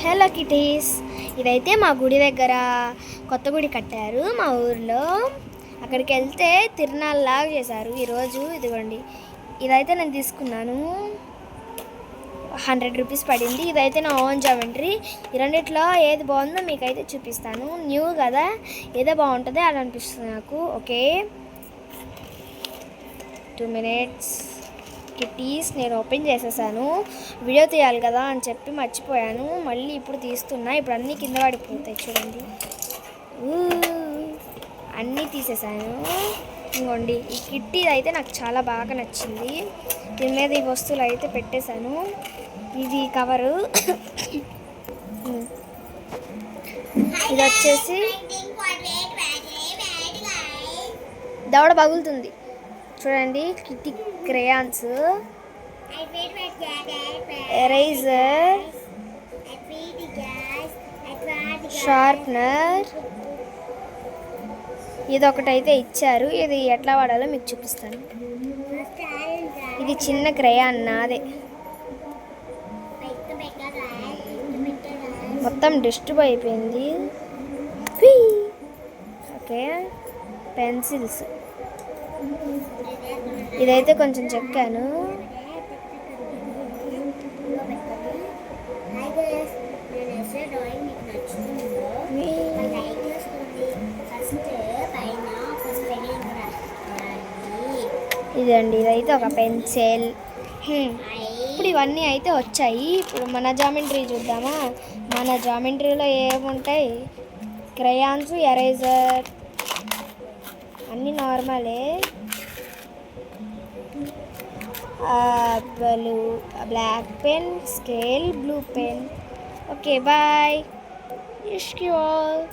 Hello kitties, ఇదైతే మా గుడి దగ్గర కొత్త గుడి కట్టారు మా ఊర్లో. అక్కడికి వెళ్తే తిరునాళ్ళలాగా చేశారు ఈరోజు. ఇదిగోండి, ఇదైతే నేను తీసుకున్నాను, 100 రూపీస్ పడింది. ఇదైతే నా ఓన్ జామెంట్రీ. ఈ రెండిట్లో ఏది బాగుందో మీకైతే చూపిస్తాను. న్యూ కదా, ఏదో బాగుంటుంది అని అనిపిస్తుంది నాకు. Okay, 2 minutes. కిటీస్ నేను ఓపెన్ చేసేసాను. వీడియో తీయాలి కదా అని చెప్పి మర్చిపోయాను. మళ్ళీ ఇప్పుడు తీస్తున్నా. ఇప్పుడు అన్నీ కింద పడిపోతాయి చూడండి. అన్నీ తీసేసాను. ఇంకోండి, ఈ కిట్టి అయితే నాకు చాలా బాగా నచ్చింది. దీని మీద ఈ వస్తువులు అయితే పెట్టేశాను. ఇది కవరు. ఇది వచ్చేసి దవడ పగులుతుంది చూడండి. కిట్టి క్రేయాన్స్, ఎరేజర్, షార్ప్నర్, ఇది ఒకటైతే ఇచ్చారు. ఇది ఎట్లా వాడాలో మీకు చూపిస్తాను. ఇది చిన్న క్రేయాన్ నాదే. మొత్తం డిస్టర్బ్ అయిపోయింది. ఓకే, పెన్సిల్స్, ఇదైతే కొంచెం చెక్కాను. ఇదండి, ఇదైతే ఒక పెన్సిల్. ఇప్పుడు ఇవన్నీ అయితే వచ్చాయి. ఇప్పుడు మన జామెంట్రీ చూద్దామా. మన జామెంట్రీలో ఏముంటాయి? క్రయాన్స్, ఎరేజర్, అన్నీ నార్మలే. Black pen, scale, blue pen. Okay, bye. ఇష్క్ యూ ఆల్.